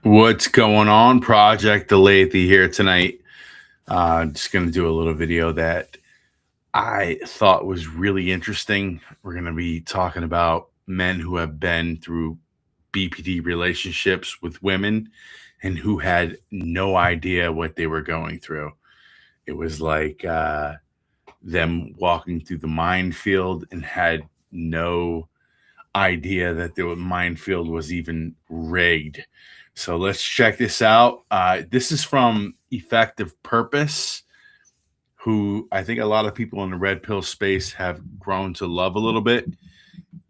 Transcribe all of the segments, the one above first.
What's going on? Project Delathy here tonight. Just going to do a little video that I thought was really interesting. We're going to be talking about men who have been through BPD relationships with women and who had no idea what they were going through. It was like them walking through the minefield and had no idea that the minefield was even rigged. So let's check this out. This is from Effective Purpose, who I think a lot of people in the red pill space have grown to love a little bit,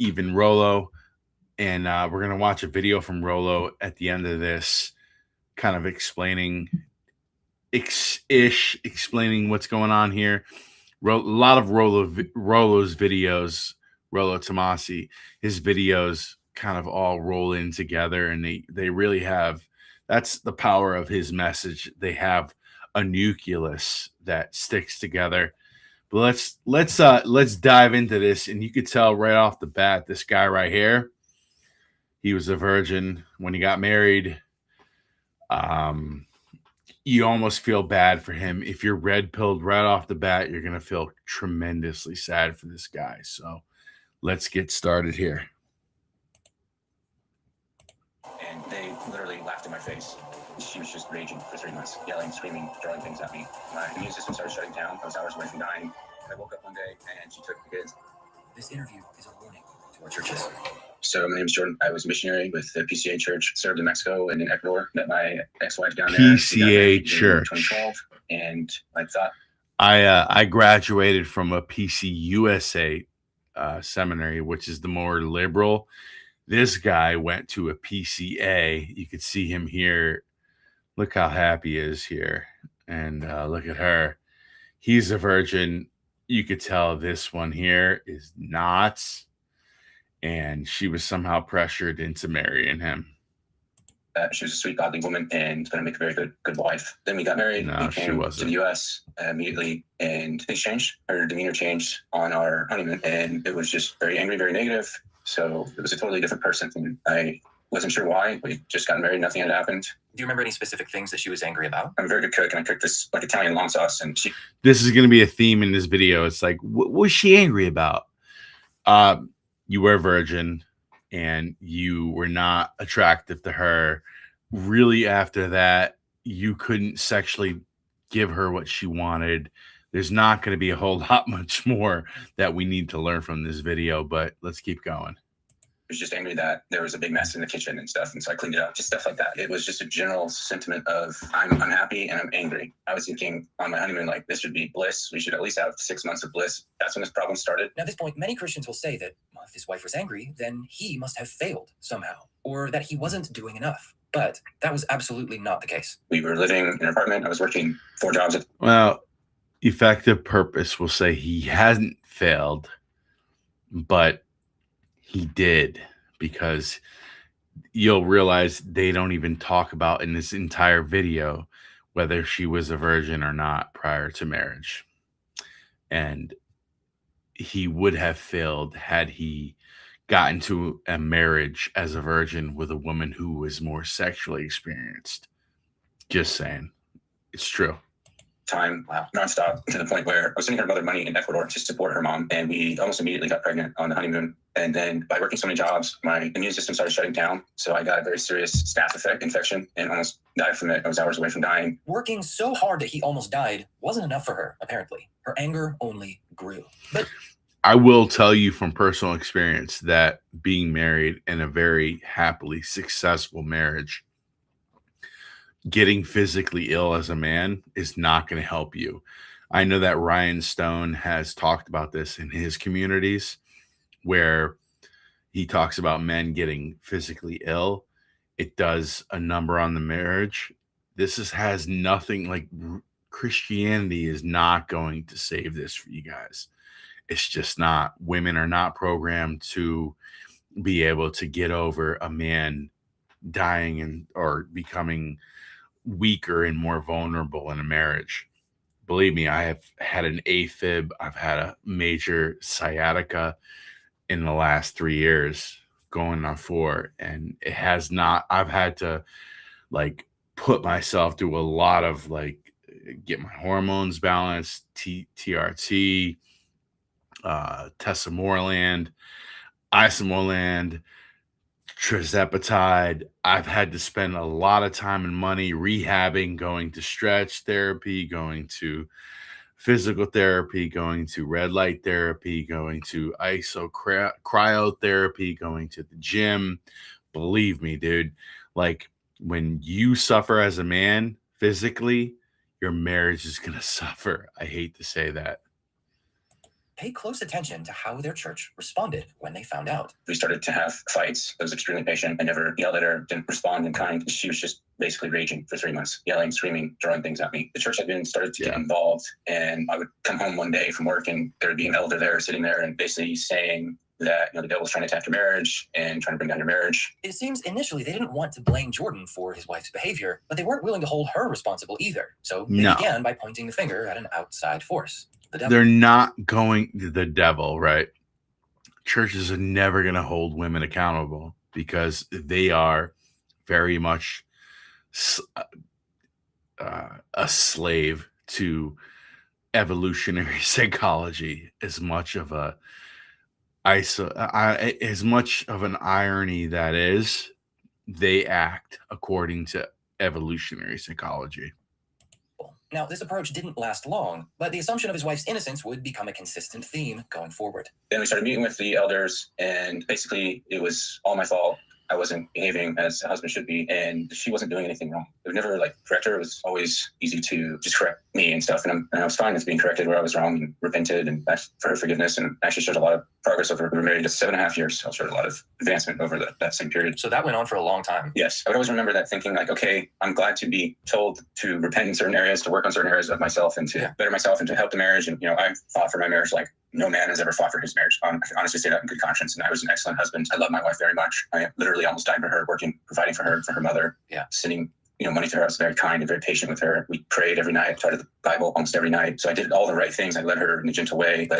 even Rolo. And we're going to watch a video from Rolo at the end of this, kind of explaining explaining what's going on here. A lot of Rolo's videos, Rolo Tomasi, his videos kind of all roll in together, and they really have. That's the power of his message. They have a nucleus that sticks together. But let's dive into this, and you could tell right off the bat, this guy right here, he was a virgin when he got married. Um, you almost feel bad for him. If you're red pilled right off the bat, you're going to feel tremendously sad for this guy. So let's get started here. And they literally laughed in my face. She was just raging for 3 months, yelling, screaming, throwing things at me. My immune system started shutting down. I was hours away from dying. I woke up one day and she took the kids. This interview is a warning to our churches. So my name is Jordan. I was a missionary with the PCA Church, served in Mexico and in Ecuador. Met my ex-wife down there. PCA Church. 2012, and I thought I graduated from a PCUSA seminary, which is the more liberal. This guy went to a PCA. You could see him here. Look how happy he is here, and look at her. He's a virgin. You could tell this one here is not. And she was somehow pressured into marrying him. She was a sweet, godly woman and going to make a very good wife. Then we got married. No, we she came wasn't. to the U.S. Immediately, and things changed. Her demeanor changed on our honeymoon, and it was just very angry, very negative. So it was a totally different person. And I wasn't sure why. We just got married. Nothing had happened. Do you remember any specific things that she was angry about? I'm a very good cook, and I cooked this like Italian long sauce. And This is going to be a theme in this video. It's like, what was she angry about? You were a virgin, and you were not attractive to her. Really, after that, you couldn't sexually give her what she wanted. There's not going to be a whole lot much more that we need to learn from this video, but let's keep going. I was just angry that there was a big mess in the kitchen and stuff, and so I cleaned it up, just stuff like that. It was just a general sentiment of I'm unhappy and I'm angry. I was thinking on my honeymoon, like, this should be bliss. We should at least have 6 months of bliss. That's when this problem started. Now, at this point, many Christians will say that if his wife was angry, then he must have failed somehow, or that he wasn't doing enough. But that was absolutely not the case. We were living in an apartment. I was working 4 jobs. Well, Effective Purpose will say he hasn't failed, but he did, because you'll realize they don't even talk about in this entire video whether she was a virgin or not prior to marriage. And he would have failed had he got into a marriage as a virgin with a woman who was more sexually experienced. Just saying. It's true. Time, nonstop, to the point where I was sending her mother money in Ecuador to support her mom, and we almost immediately got pregnant on the honeymoon. And then by working so many jobs, my immune system started shutting down, so I got a very serious staph infection and almost died from it. I was hours away from dying. Working so hard that he almost died wasn't enough for her, apparently. Her anger only grew. But I will tell you from personal experience that being married in a very happily successful marriage, getting physically ill as a man is not going to help you. I know that Ryan Stone has talked about this in his communities, where he talks about men getting physically ill. It does a number on the marriage. Has nothing, like, Christianity is not going to save this for you guys. It's just not. Women are not programmed to be able to get over a man dying or becoming weaker and more vulnerable in a marriage. Believe me, I have had an AFib. I've had a major sciatica in the last 3 years, going on 4, and it has not. I've had to like put myself through a lot of like get my hormones balanced, TRT, Tesamorelland, Isomorland, Trizepatide. I've had to spend a lot of time and money rehabbing, going to stretch therapy, going to physical therapy, going to red light therapy, going to cryotherapy, going to the gym. Believe me, dude, like when you suffer as a man physically, your marriage is going to suffer. I hate to say that. Pay close attention to how their church responded when they found out. We started to have fights. I was extremely patient. I never yelled at her, didn't respond in kind. She was just basically raging for 3 months, yelling, screaming, throwing things at me. The church had been started to get involved, and I would come home one day from work and there would be an elder there sitting there and basically saying that the devil's trying to attack your marriage and trying to bring down your marriage. It seems initially they didn't want to blame Jordan for his wife's behavior, but they weren't willing to hold her responsible either. So they began by pointing the finger at an outside force. The devil. They're not going the devil, right? Churches are never going to hold women accountable because they are very much a slave to evolutionary psychology. As much of an irony that is, they act according to evolutionary psychology. Now, this approach didn't last long, but the assumption of his wife's innocence would become a consistent theme going forward. Then we started meeting with the elders, and basically it was all my fault. I wasn't behaving as a husband should be, and she wasn't doing anything wrong. It would never correct her. It was always easy to just correct me and stuff, and I was fine with being corrected where I was wrong and repented and asked for her forgiveness, and actually showed a lot of progress over. We were married 7.5 years, so I showed a lot of advancement over that same period. So that went on for a long time. Yes, I would always remember that, thinking okay, I'm glad to be told to repent in certain areas, to work on certain areas of myself, and to better myself, and to help the marriage. And I fought for my marriage like no man has ever fought for his marriage. I can honestly say that in good conscience. And I was an excellent husband. I love my wife very much. I literally almost died for her, working, providing for her mother, sending money to her. I was very kind and very patient with her. We prayed every night, started the Bible almost every night. So I did all the right things. I led her in a gentle way.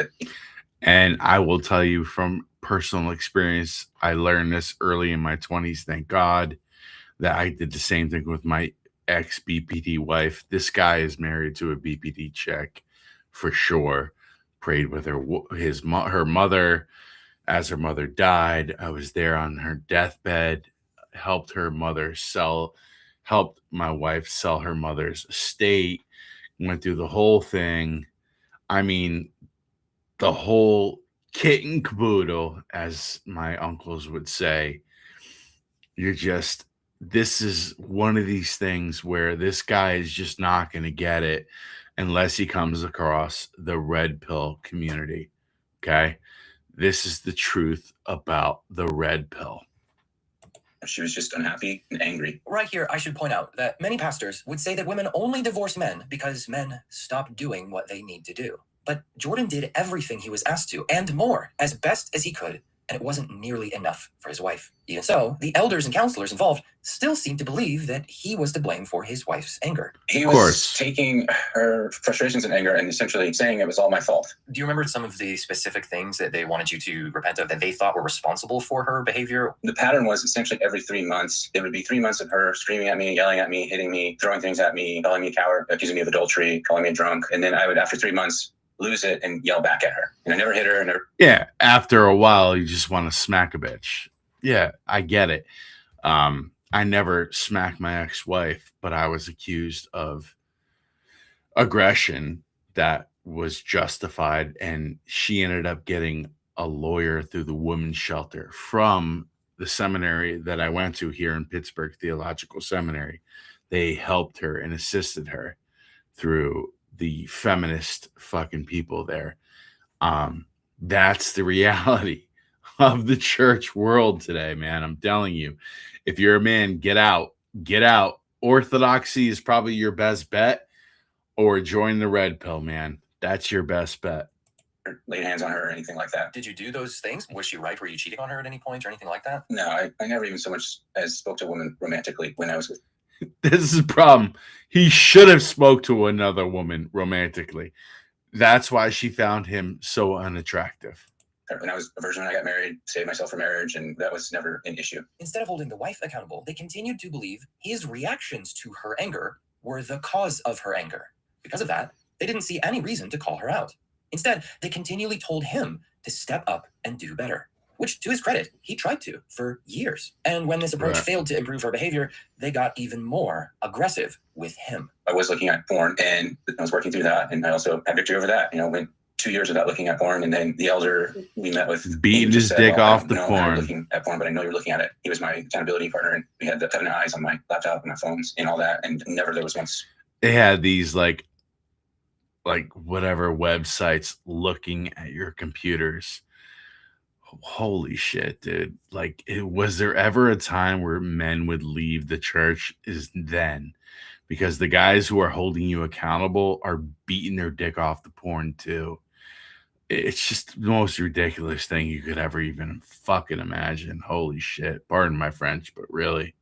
And I will tell you from personal experience, I learned this early in my 20s. Thank God that I did the same thing with my ex BPD wife. This guy is married to a BPD chick for sure. Prayed with her mother as her mother died. I was there on her deathbed, helped my wife sell her mother's estate, went through the whole thing. I mean, the whole kit and caboodle, as my uncles would say. This is one of these things where this guy is just not going to get it unless he comes across the red pill community. Okay. This is the truth about the red pill. She was just unhappy and angry. Right here, I should point out that many pastors would say that women only divorce men because men stop doing what they need to do. But Jordan did everything he was asked to, and more, as best as he could, and it wasn't nearly enough for his wife. Even so, the elders and counselors involved still seemed to believe that he was to blame for his wife's anger. He was taking her frustrations and anger and essentially saying it was all my fault. Do you remember some of the specific things that they wanted you to repent of that they thought were responsible for her behavior? The pattern was essentially every 3 months, it would be 3 months of her screaming at me, yelling at me, hitting me, throwing things at me, calling me a coward, accusing me of adultery, calling me a drunk. And then I would, after 3 months, lose it and yell back at her. And I never hit her. Yeah, after a while, you just want to smack a bitch. Yeah, I get it. I never smacked my ex-wife, but I was accused of aggression that was justified, and she ended up getting a lawyer through the women's shelter from the seminary that I went to here in Pittsburgh Theological Seminary. They helped her and assisted her through the feminist fucking people there. That's the reality of the church world today, man. I'm telling you, if you're a man, get out. Orthodoxy is probably your best bet, or join the red pill, man. That's your best bet. Laid hands on her or anything like that. Did you do those things? Was she right? Were you cheating on her at any point or anything like that? No, I never even so much as spoke to a woman romantically when I was with. This is a problem. He should have spoke to another woman romantically. That's why she found him so unattractive. when I was a virgin when I got married, saved myself for marriage, and that was never an issue. Instead of holding the wife accountable, they continued to believe his reactions to her anger were the cause of her anger. Because of that, they didn't see any reason to call her out. Instead, they continually told him to step up and do better, which, to his credit, he tried to for years. And when this approach failed to improve her behavior, they got even more aggressive with him. I was looking at porn, and I was working through that, and I also had victory over that. Went 2 years without looking at porn, and then the elder we met with beating his dick off the porn. I'm looking at porn, but I know you're looking at it. He was my accountability partner, and we had the covenant eyes on my laptop and my phones and all that, and never there was once. They had these like whatever websites looking at your computers. Holy shit, dude. Like, was there ever a time where men would leave the church? Is then, because the guys who are holding you accountable are beating their dick off the porn too. It's just the most ridiculous thing you could ever even fucking imagine. Holy shit. Pardon my French, but really.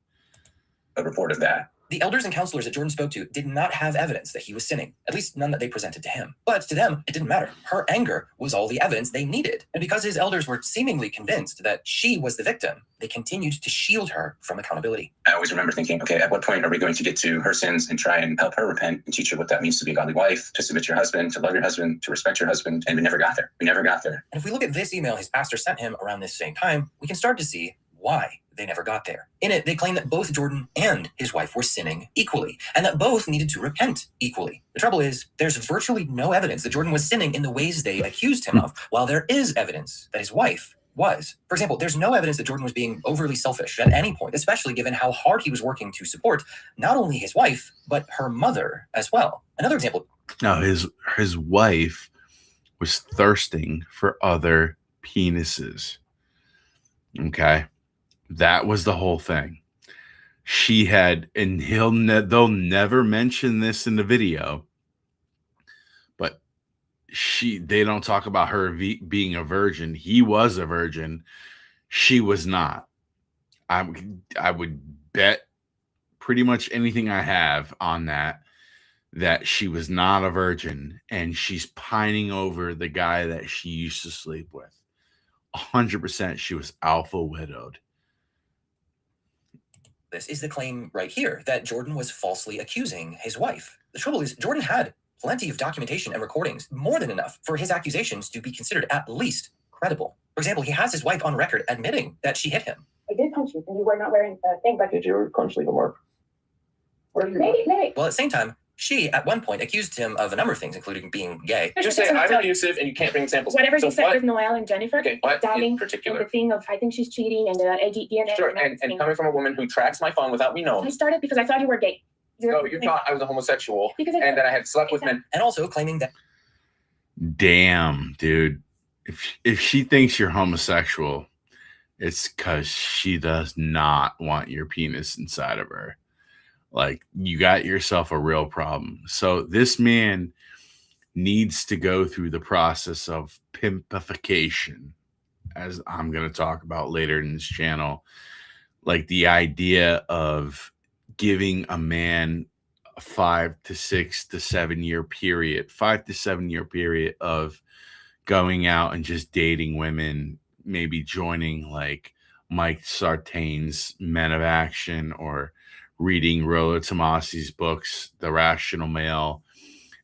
A report of that. The elders and counselors that Jordan spoke to did not have evidence that he was sinning, at least none that they presented to him. But to them, it didn't matter. Her anger was all the evidence they needed. And because his elders were seemingly convinced that she was the victim, they continued to shield her from accountability. I always remember thinking, okay, at what point are we going to get to her sins and try and help her repent and teach her what that means to be a godly wife, to submit to your husband, to love your husband, to respect your husband? And we never got there. We never got there. And if we look at this email his pastor sent him around this same time, we can start to see why they never got there. In it, they claim that both Jordan and his wife were sinning equally, and that both needed to repent equally. The trouble is, there's virtually no evidence that Jordan was sinning in the ways they accused him of, while there is evidence that his wife was. For example, there's no evidence that Jordan was being overly selfish at any point, especially given how hard he was working to support not only his wife, but her mother as well. Another example. No, his wife was thirsting for other penises. Okay. That was the whole thing. She had, and they'll never mention this in the video, but they don't talk about her being a virgin. He was a virgin. She was not. I would bet pretty much anything I have on that she was not a virgin, and she's pining over the guy that she used to sleep with. 100% she was alpha widowed. This is the claim right here that Jordan was falsely accusing his wife. The trouble is, Jordan had plenty of documentation and recordings, more than enough for his accusations to be considered at least credible. For example, he has his wife on record admitting that she hit him. I did punch you, and you were not wearing a thing, but did you punch legal mark? Maybe. Well, at the same time, she, at one point, accused him of a number of things, including being gay. Just say I'm abusive and you can't bring examples. Whatever you said with Noelle and Jennifer, okay, what doubting in particular? and the thing of I think she's cheating and the DNA. Sure, and coming from a woman who tracks my phone without me knowing. I started because I thought you were gay. No, you thought I was a homosexual and that I had slept with men. And also claiming that. Damn, dude. If she thinks you're homosexual, it's because she does not want your penis inside of her. Like, you got yourself a real problem. So this man needs to go through the process of pimpification, as I'm going to talk about later in this channel. Like, the idea of giving a man a 5 to 6 to 7 year period, 5 to 7 year period of going out and just dating women, maybe joining like Mike Sartain's Men of Action or reading Rollo Tomasi's books, The Rational Male,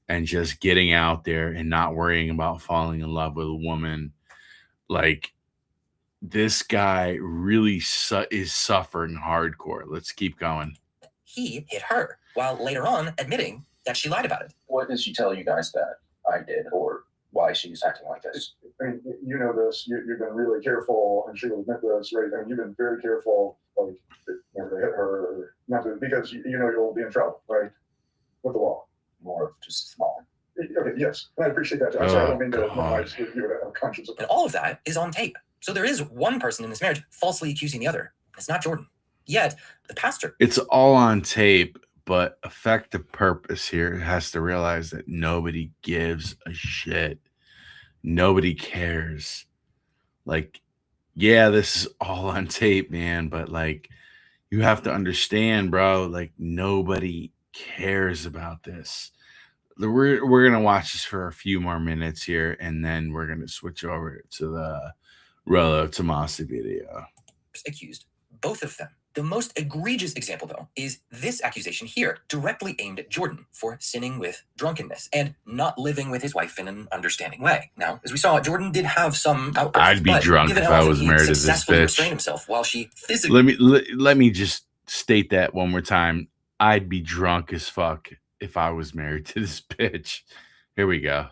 and just getting out there and not worrying about falling in love with a woman. Like, this guy really is suffering hardcore. Let's keep going. He hit her, while later on admitting that she lied about it. What did she tell you guys that I did, or why she's acting like this? I mean, you know this. You've been really careful, and she will admit this, right? And you've been very careful, like never to hit her, or not to, because you know you'll be in trouble, right? With the law. More of just small. Okay, yes, and I appreciate that. I'm sorry, I don't mean to minimize your conscience of And all of that is on tape. So there is one person in this marriage falsely accusing the other. It's not Jordan. Yet the pastor. It's all on tape, but effective purpose here has to realize that nobody gives a shit. Nobody cares. Like, yeah, this is all on tape, man, but like, you have to understand, bro, like, nobody cares about this. we're gonna watch this for a few more minutes here, and then we're gonna switch over to the Rollo Tomasi video. Accused both of them. The most egregious example, though, is this accusation here, directly aimed at Jordan for sinning with drunkenness and not living with his wife in an understanding way. Now, as we saw, Jordan did have some outbursts. I'd be drunk if I was married to this successfully bitch. restrained himself while she physically. Let me just state that one more time. I'd be drunk as fuck if I was married to this bitch. Here we go.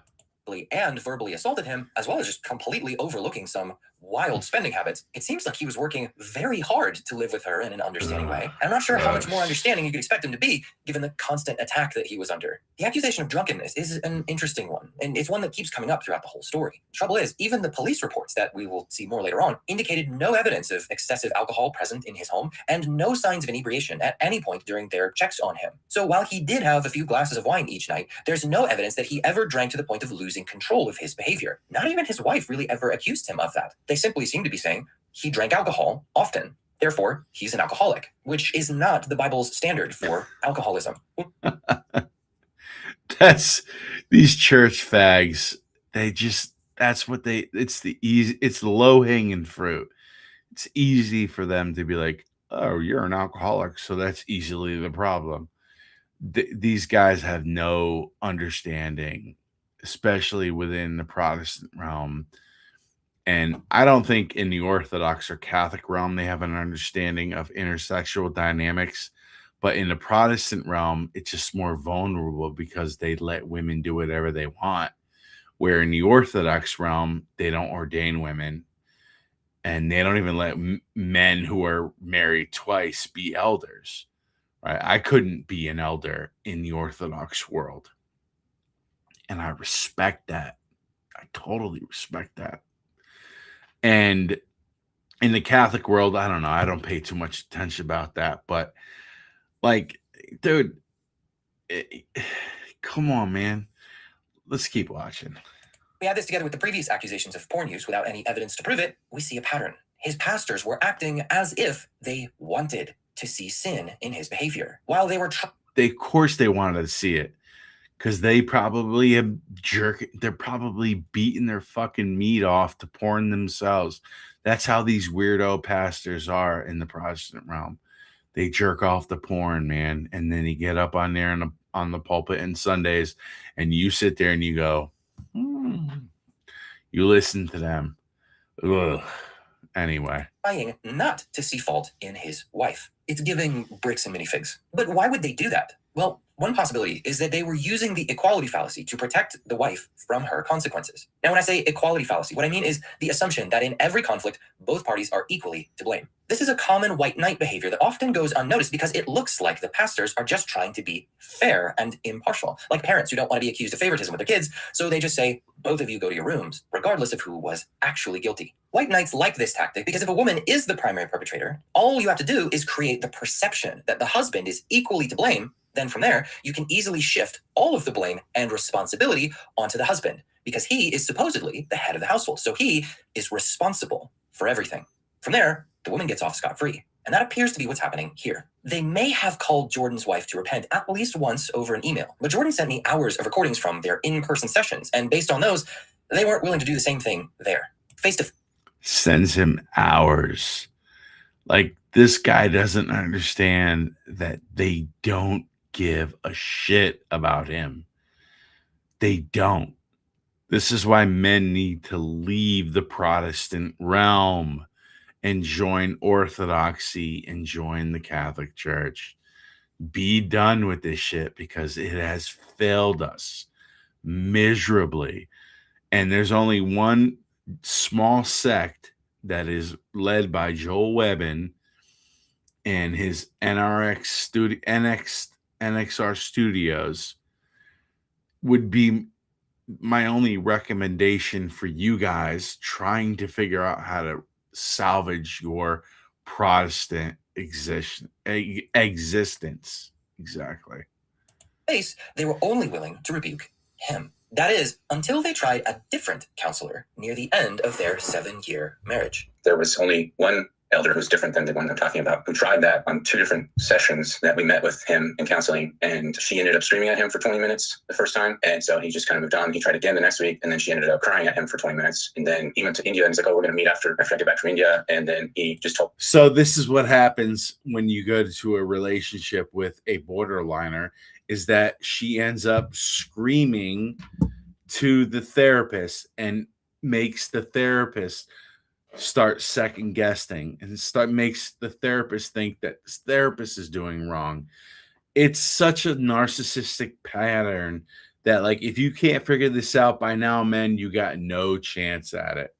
And verbally assaulted him, as well as just completely overlooking some wild spending habits. It seems like he was working very hard to live with her in an understanding way. I'm not sure how much more understanding you could expect him to be, given the constant attack that he was under. The accusation of drunkenness is an interesting one, and it's one that keeps coming up throughout the whole story. The trouble is, even the police reports that we will see more later on indicated no evidence of excessive alcohol present in his home, and no signs of inebriation at any point during their checks on him. So while he did have a few glasses of wine each night, there's no evidence that he ever drank to the point of losing control of his behavior. Not even his wife really ever accused him of that. They simply seem to be saying he drank alcohol often. Therefore, he's an alcoholic, which is not the Bible's standard for alcoholism. That's these church fags. It's the low hanging fruit. It's easy for them to be like, oh, you're an alcoholic, so that's easily the problem. These guys have no understanding, especially within the Protestant realm. And I don't think in the Orthodox or Catholic realm they have an understanding of intersexual dynamics. But in the Protestant realm, it's just more vulnerable because they let women do whatever they want. Where in the Orthodox realm, they don't ordain women. And they don't even let men who are married twice be elders. Right? I couldn't be an elder in the Orthodox world. And I respect that. I totally respect that. And in the Catholic world, I don't know. I don't pay too much attention about that. But, like, dude, come on, man. Let's keep watching. We add this together with the previous accusations of porn use without any evidence to prove it, we see a pattern. His pastors were acting as if they wanted to see sin in his behavior, while they were of course they wanted to see it, because they probably they're probably beating their fucking meat off to porn themselves. That's how these weirdo pastors are in the Protestant realm. They jerk off the porn, man, and then you get up on there on the pulpit on Sundays, and you sit there and you go, you listen to them. Ugh. Anyway, trying not to see fault in his wife. It's giving bricks and minifigs. But why would they do that? Well, one possibility is that they were using the equality fallacy to protect the wife from her consequences. Now, when I say equality fallacy, what I mean is the assumption that in every conflict, both parties are equally to blame. This is a common white knight behavior that often goes unnoticed because it looks like the pastors are just trying to be fair and impartial, like parents who don't want to be accused of favoritism with their kids, so they just say, both of you go to your rooms, regardless of who was actually guilty. White knights like this tactic because if a woman is the primary perpetrator, all you have to do is create the perception that the husband is equally to blame. Then from there, you can easily shift all of the blame and responsibility onto the husband because he is supposedly the head of the household. So he is responsible for everything. From there, the woman gets off scot-free. And that appears to be what's happening here. They may have called Jordan's wife to repent at least once over an email, but Jordan sent me hours of recordings from their in-person sessions. And based on those, they weren't willing to do the same thing there. Face-to-face. Sends him hours. Like, this guy doesn't understand that they don't give a shit about him. They don't. This is why men need to leave the Protestant realm and join Orthodoxy and join the Catholic Church. Be done with this shit because it has failed us miserably. And there's only one small sect that is led by Joel Webbin and his NXR studios would be my only recommendation for you guys trying to figure out how to salvage your Protestant existence. Exactly. They were only willing to rebuke him. That is, until they tried a different counselor near the end of their 7-year marriage. There was only one elder who's different than the one I'm talking about, who tried that on 2 different sessions that we met with him in counseling. And she ended up screaming at him for 20 minutes the first time. And so he just kind of moved on. He tried again the next week. And then she ended up crying at him for 20 minutes. And then he went to India and he's like, oh, we're going to meet after I get back from India. And then he just told. So this is what happens when you go to a relationship with a borderliner, is that she ends up screaming to the therapist and makes the therapist start second guessing and makes the therapist think that this therapist is doing wrong. It's such a narcissistic pattern that, like, if you can't figure this out by now, man, you got no chance at it.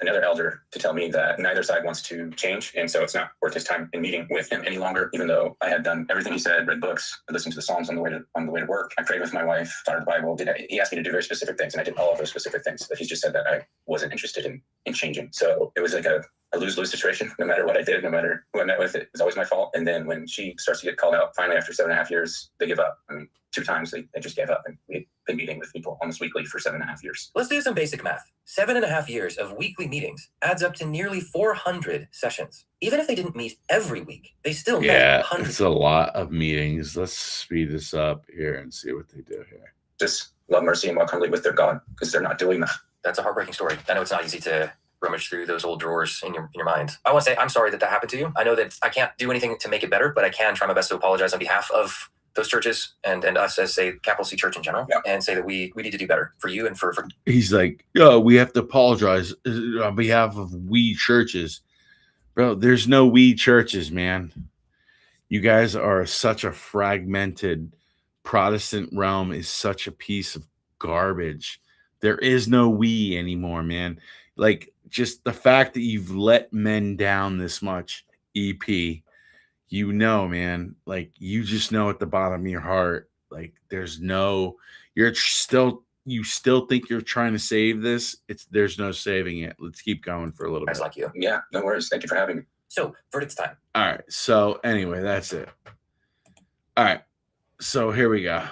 Another elder to tell me that neither side wants to change, and so it's not worth his time in meeting with him any longer. Even though I had done everything he said, read books, listened to the Psalms on the way to work, I prayed with my wife, started the Bible. He asked me to do very specific things, and I did all of those specific things. But he just said that I wasn't interested in changing. So it was like a lose-lose situation. No matter what I did, no matter who I met with, it was always my fault. And then when she starts to get called out, finally after 7.5 years, they give up. I mean, 2 times they just gave up, and we've been meeting with people almost weekly for 7.5 years. Let's do some basic math. 7.5 years of weekly meetings adds up to nearly 400 sessions. Even if they didn't meet every week, they still met hundreds. It's a lot of meetings. Let's speed this up here and see what they do here. Just love, mercy, and walk humbly with their God, because they're not doing that. That's a heartbreaking story. I know it's not easy to rummage through those old drawers in your mind. I want to say I'm sorry that happened to you. I know that I can't do anything to make it better, but I can try my best to apologize on behalf of those churches and us as, say, Capital C Church in general, and say that we need to do better for you and for. He's like, yo, we have to apologize on behalf of we churches. Bro, there's no we churches, man. You guys are such a fragmented Protestant realm is such a piece of garbage. There is no we anymore, man. Like, just the fact that you've let men down this much, EP, you know, man, like, you just know at the bottom of your heart, like, you still think you're trying to save this. There's no saving it. Let's keep going for a little bit. Like you. Yeah, no worries. Thank you for having me. So, verdict's time. All right. So anyway, that's it. All right. So here we go.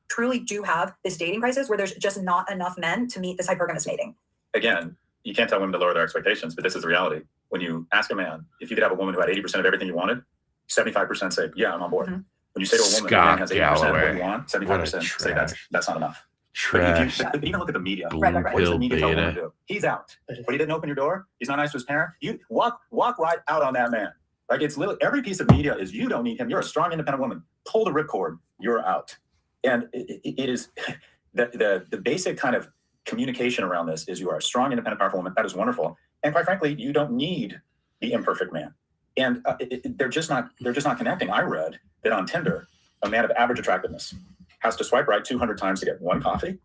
Truly do have this dating crisis where there's just not enough men to meet this hypergamous mating. Again, you can't tell women to lower their expectations, but this is the reality. When you ask a man, if you could have a woman who had 80% of everything you wanted, 75% say, yeah, I'm on board. Mm-hmm. When you say to a woman, Scott has 80% of what Galloway. you want, 75% say that's not enough. Trash. But even look at the media. Right. What does the media tell women Beta. to do? He's out. But he didn't open your door. He's not nice to his parent. You walk right out on that man. Like, it's literally every piece of media is, you don't need him. You're a strong, independent woman. Pull the ripcord. You're out. And it is the basic kind of communication around this is, you are a strong, independent, powerful woman. That is wonderful. And quite frankly, you don't need the imperfect man. And they're just not connecting. I read that on Tinder, a man of average attractiveness has to swipe right 200 times to get 1 coffee.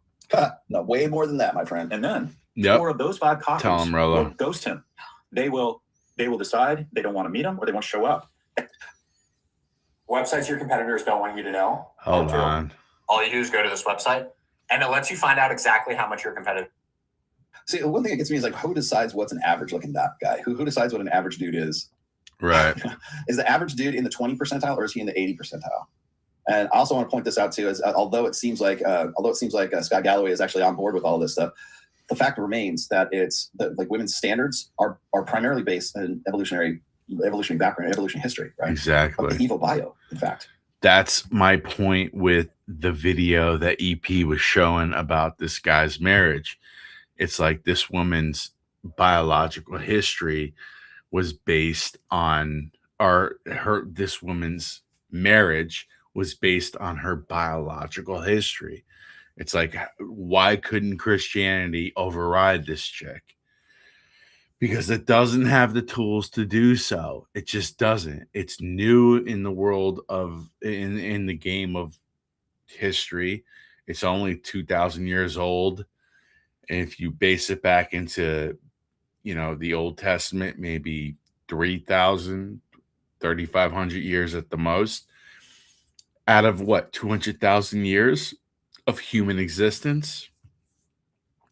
No, way more than that, my friend. And then Yep. 4 of those 5 coffees Tell him, Rolo. will ghost him. They will decide they don't want to meet him, or they won't show up. Websites your competitors don't want you to know. Hold on. All you do is go to this website, and it lets you find out exactly how much your competitor. See, one thing that gets me is, like, who decides what's an average looking guy? Who decides what an average dude is? Right. Is the average dude in the 20 percentile, or is he in the 80 percentile? And I also want to point this out too, is although it seems like Scott Galloway is actually on board with all this stuff, the fact remains that it's like women's standards are primarily based in evolutionary background, evolutionary history, right? Exactly. Of the Evo bio, in fact. That's my point with the video that EP was showing about this guy's marriage. It's like this woman's biological history was based on this woman's marriage was based on her biological history. It's like, why couldn't Christianity override this chick? Because it doesn't have the tools to do so. It just doesn't. It's new in the world of in the game of history. It's only 2,000 years old. And if you base it back into, the Old Testament, maybe 3,000, 3,500 years at the most, out of 200,000 years of human existence,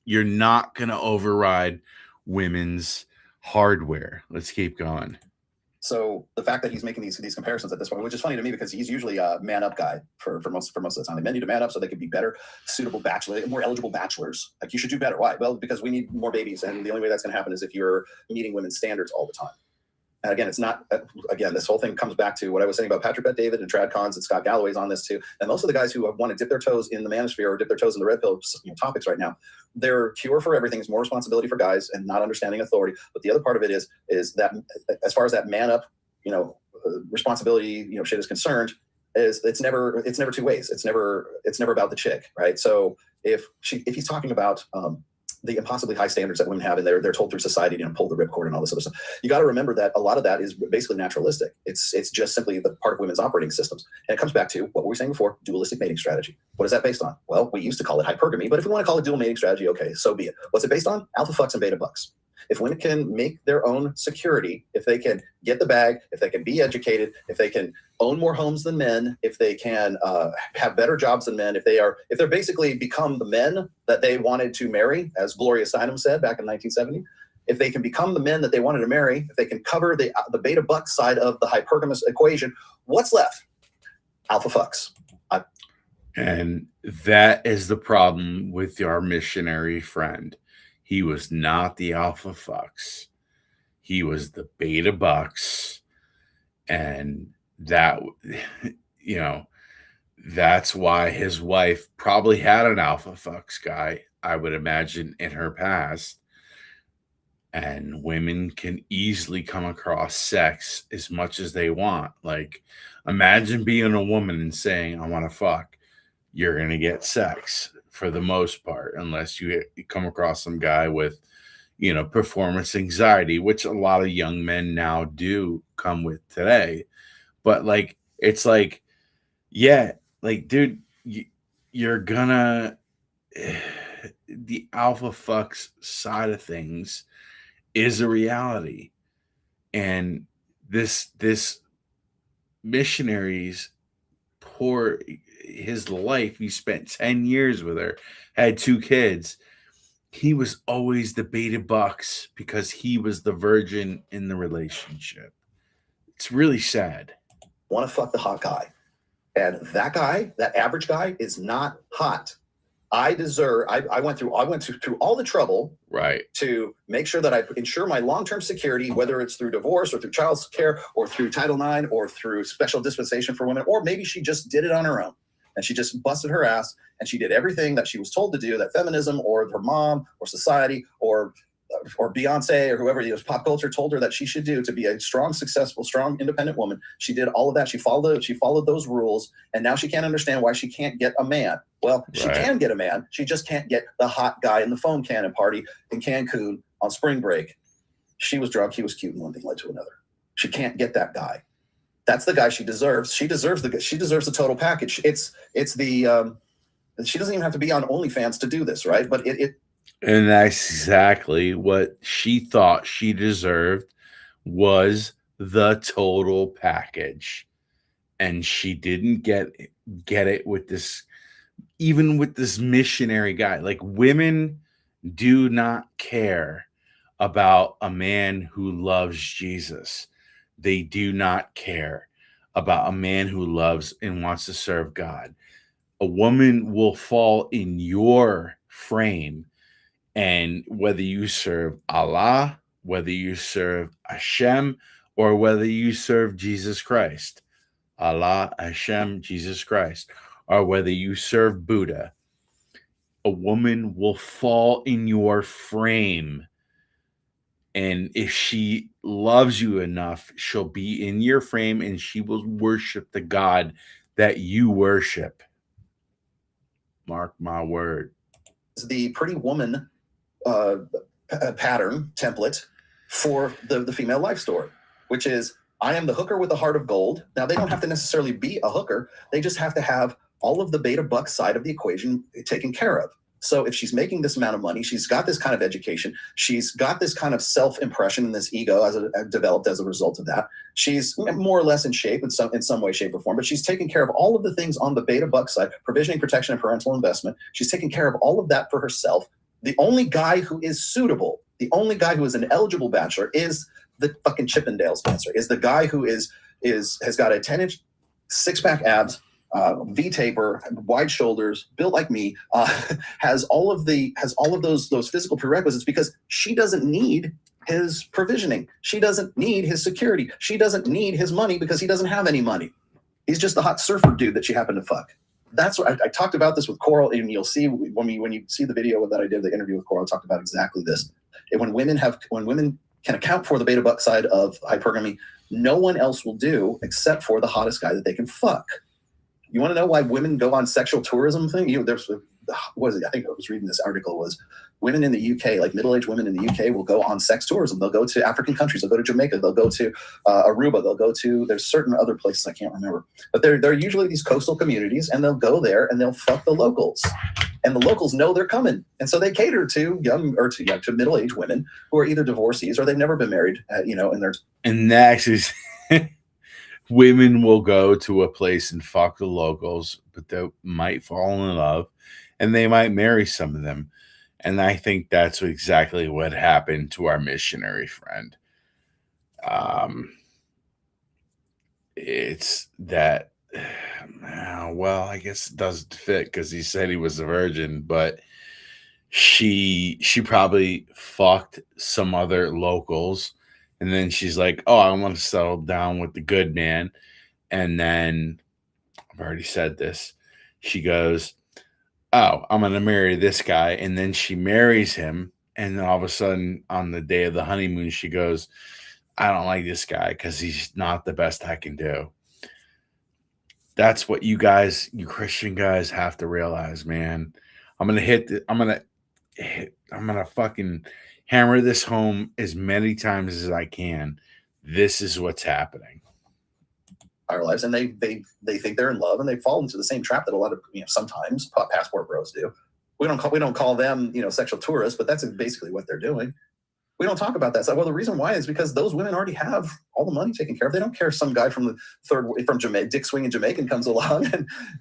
you're not going to override women's hardware. Let's keep going. So the fact that he's making these comparisons at this point, which is funny to me because he's usually a man up guy for most of the time. The men need to man up so they can be better, suitable bachelor, more eligible bachelors. Like, you should do better. Why? Well, because we need more babies, and the only way that's going to happen is if you're meeting women's standards all the time. And again, it's not, again, this whole thing comes back to what I was saying about Patrick Bet-David and Trad Cons, and Scott Galloway's on this too. And most of the guys who want to dip their toes in the manosphere or dip their toes in the red pill topics right now, their cure for everything is more responsibility for guys and not understanding authority. But the other part of it is that as far as that man up, responsibility, shit is concerned, is it's never two ways. It's never about the chick, right? So if he's talking about the impossibly high standards that women have, and they're told through society to pull the ripcord and all this other stuff, you got to remember that a lot of that is basically naturalistic. It's just simply the part of women's operating systems, and it comes back to what we were saying before: dualistic mating strategy. What is that based on? Well, we used to call it hypergamy, but if we want to call it dual mating strategy, okay, so be it. What's it based on? Alpha fucks and beta bucks. If women can make their own security, if they can get the bag, if they can be educated, if they can own more homes than men, if they can have better jobs than men, if they're basically become the men that they wanted to marry, as Gloria Steinem said back in 1970, if they can become the men that they wanted to marry, if they can cover the beta buck side of the hypergamous equation, what's left? Alpha fucks. And that is the problem with our missionary friend. He was not the alpha fucks. He was the beta bucks. And that, that's why his wife probably had an alpha fucks guy, I would imagine, in her past. And women can easily come across sex as much as they want. Like, imagine being a woman and saying, I want to fuck. You're going to get sex for the most part, unless you come across some guy with, performance anxiety, which a lot of young men now do come with today. But it's like, yeah, dude, you're gonna, the alpha fucks side of things is a reality. And this missionary's poor, his life, he spent 10 years with her, had 2 kids. He was always the beta bucks because he was the virgin in the relationship. It's really sad. Want to fuck the hot guy. And that guy, that average guy, is not hot. I went through all the trouble, right, to make sure that I ensure my long-term security, whether it's through divorce or through child care or through Title IX or through special dispensation for women, or maybe she just did it on her own and she just busted her ass and she did everything that she was told to do, that feminism or her mom or society or Beyonce or whoever, pop culture told her that she should do to be a strong, successful, strong, independent woman. She did all of that. She followed those rules, and now she can't understand why she can't get a man. Well, she can get a man. She just can't get the hot guy in the foam cannon party in Cancun on spring break. She was drunk, he was cute, and one thing led to another. She can't get that guy. That's the guy she deserves. She deserves the total package. It's the she doesn't even have to be on OnlyFans to do this, right? But and that's exactly what she thought she deserved, was the total package. And she didn't get it with this, even with this missionary guy. Like, women do not care about a man who loves Jesus. They do not care about a man who loves and wants to serve God. A woman will fall in your frame. And whether you serve Allah, whether you serve Hashem, or whether you serve Jesus Christ, Allah, Hashem, Jesus Christ, or whether you serve Buddha, a woman will fall in your frame. And if she loves you enough, she'll be in your frame and she will worship the God that you worship. Mark my word. The pretty woman pattern template for the female life story, which is, I am the hooker with a heart of gold. Now, they don't have to necessarily be a hooker. They just have to have all of the beta buck side of the equation taken care of. So if she's making this amount of money, she's got this kind of education, she's got this kind of self-impression and this ego developed as a result of that. She's more or less in shape in some way, shape, or form, but she's taking care of all of the things on the beta buck side: provisioning, protection, and parental investment. She's taking care of all of that for herself. The only guy who is suitable, the only guy who is an eligible bachelor, is the fucking Chippendales dancer, is the guy who has got a 10-inch six-pack abs, V-taper, wide shoulders, built like me, has all of those physical prerequisites because she doesn't need his provisioning. She doesn't need his security. She doesn't need his money because he doesn't have any money. He's just the hot surfer dude that she happened to fuck. That's what I talked about this with Coral, and you'll see when you see the video that I did, the interview with Coral, I talked about exactly this. And when women can account for the beta buck side of hypergamy, no one else will do except for the hottest guy that they can fuck. You want to know why women go on sexual tourism thing? There's what is it? I think I was reading this article was women in the UK, like middle-aged women in the UK, will go on sex tourism. They'll go to African countries. They'll go to Jamaica. They'll go to Aruba. They'll go to, there's certain other places I can't remember, but they're usually these coastal communities, and they'll go there and they'll fuck the locals, and the locals know they're coming, and so they cater to to middle-aged women who are either divorcees or they've never been married, and actually. Women will go to a place and fuck the locals, but they might fall in love and they might marry some of them. And I think that's exactly what happened to our missionary friend. It's that, well, I guess it doesn't fit because he said he was a virgin, but she probably fucked some other locals. And then she's like, oh, I want to settle down with the good man. And then, I've already said this, she goes, oh, I'm going to marry this guy. And then she marries him. And then all of a sudden, on the day of the honeymoon, she goes, I don't like this guy because he's not the best I can do. That's what you Christian guys have to realize, man. I'm going to fucking hammer this home as many times as I can. This is what's happening. Our lives, and they think they're in love, and they fall into the same trap that a lot of sometimes passport bros do. We don't call them sexual tourists, but that's basically what they're doing. We don't talk about that. So, well, the reason why is because those women already have all the money taken care of. They don't care if some guy from Jamaica, dick swinging Jamaican, comes along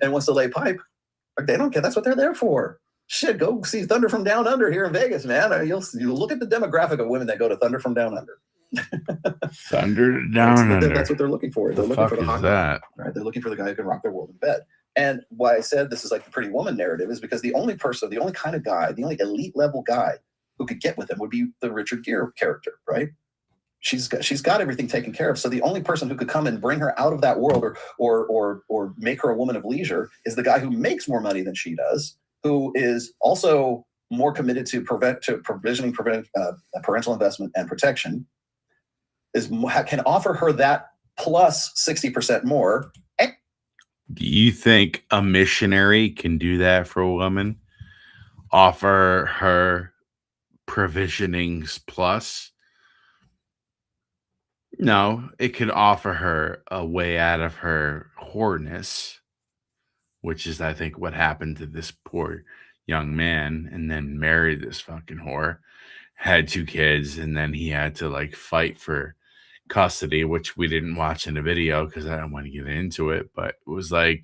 and wants to lay pipe. They don't care. That's what they're there for. Shit, go see Thunder from Down Under here in Vegas, man. You'll look at the demographic of women that go to Thunder from Down Under. Thunder Down Under. That's what they're looking for. They're looking for the hot guy, right? They're looking for the guy who can rock their world in bed. And why I said this is like the Pretty Woman narrative is because the only kind of guy, the only elite level guy who could get with him would be the Richard Gere character, right? She's got everything taken care of. So the only person who could come and bring her out of that world or make her a woman of leisure is the guy who makes more money than she does, who is also more committed to provisioning parental investment and protection, can offer her that plus 60% more. Do you think a missionary can do that for a woman? Offer her provisionings plus? No, it could offer her a way out of her whoreness, which is, I think, what happened to this poor young man, and then married this fucking whore, had 2 kids, and then he had to fight for custody, which we didn't watch in the video because I don't want to get into it, but it was I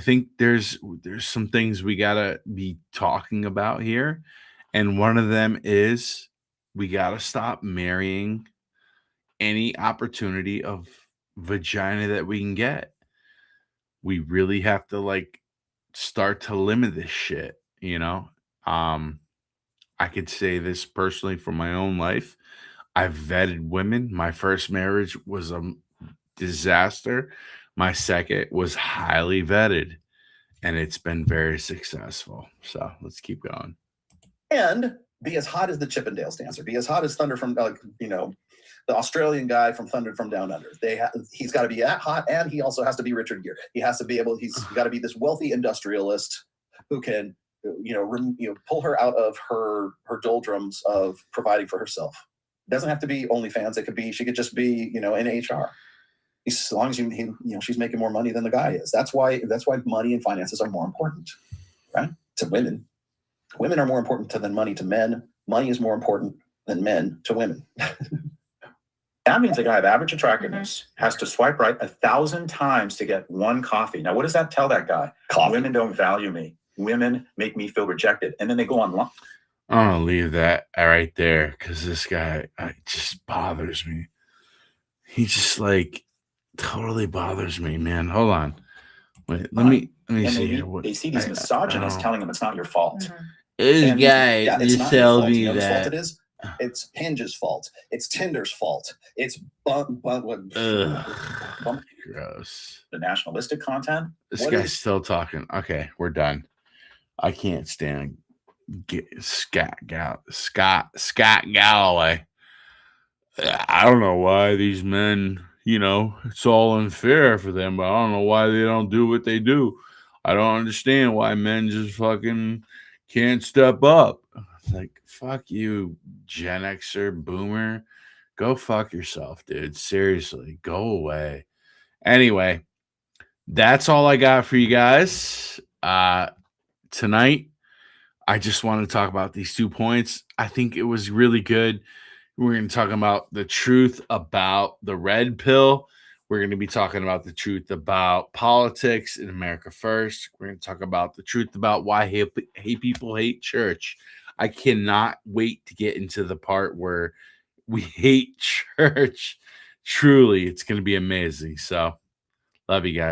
think there's some things we gotta be talking about here, and one of them is we gotta stop marrying any opportunity of vagina that we can get. We really have to start to limit this shit, I could say this personally from my own life. I've vetted women. My first marriage was a disaster. My second was highly vetted, and it's been very successful. So let's keep going. And be as hot as the Chippendales dancer. Be as hot as Thunder from, the Australian guy from Thunder from Down Under. He's got to be that hot, and he also has to be Richard Gere. He has to be able. He's got to be this wealthy industrialist who can pull her out of her doldrums of providing for herself. It doesn't have to be OnlyFans. She could just be, in HR. As long as she's making more money than the guy is. That's why money and finances are more important, right? To women. Women are more important than money to men. Money is more important than men to women. That means a guy of average attractiveness has to swipe right 1,000 times to get one coffee. Now, what does that tell that guy? Coffee. Women don't value me. Women make me feel rejected. And then they go online. I'm gonna leave that right there because this guy just bothers me. He just like totally bothers me, man. Hold on, wait. Let me And see they, here. What they see these I misogynists don't- telling them it's not your fault. Mhm. This And guy Yeah, it's just not your tells fault. me You know whose fault that. it is? It's Hinge's fault. It's Tinder's fault. It's Ugh, gross. The nationalistic content. This What guy's is- still talking. Okay, we're done. I can't stand Scott Galloway. I don't know why these men, it's all unfair for them, but I don't know why they don't do what they do. I don't understand why men just fucking can't step up. Like, fuck you, Gen Xer, boomer. Go fuck yourself, dude. Seriously, go away. Anyway, that's all I got for you guys. Tonight, I just want to talk about these 2 points. I think it was really good. We're going to talk about the truth about the red pill. We're going to be talking about the truth about politics in America first. We're going to talk about the truth about why hate people hate church. I cannot wait to get into the part where we hate church. Truly, it's going to be amazing. So, love you guys.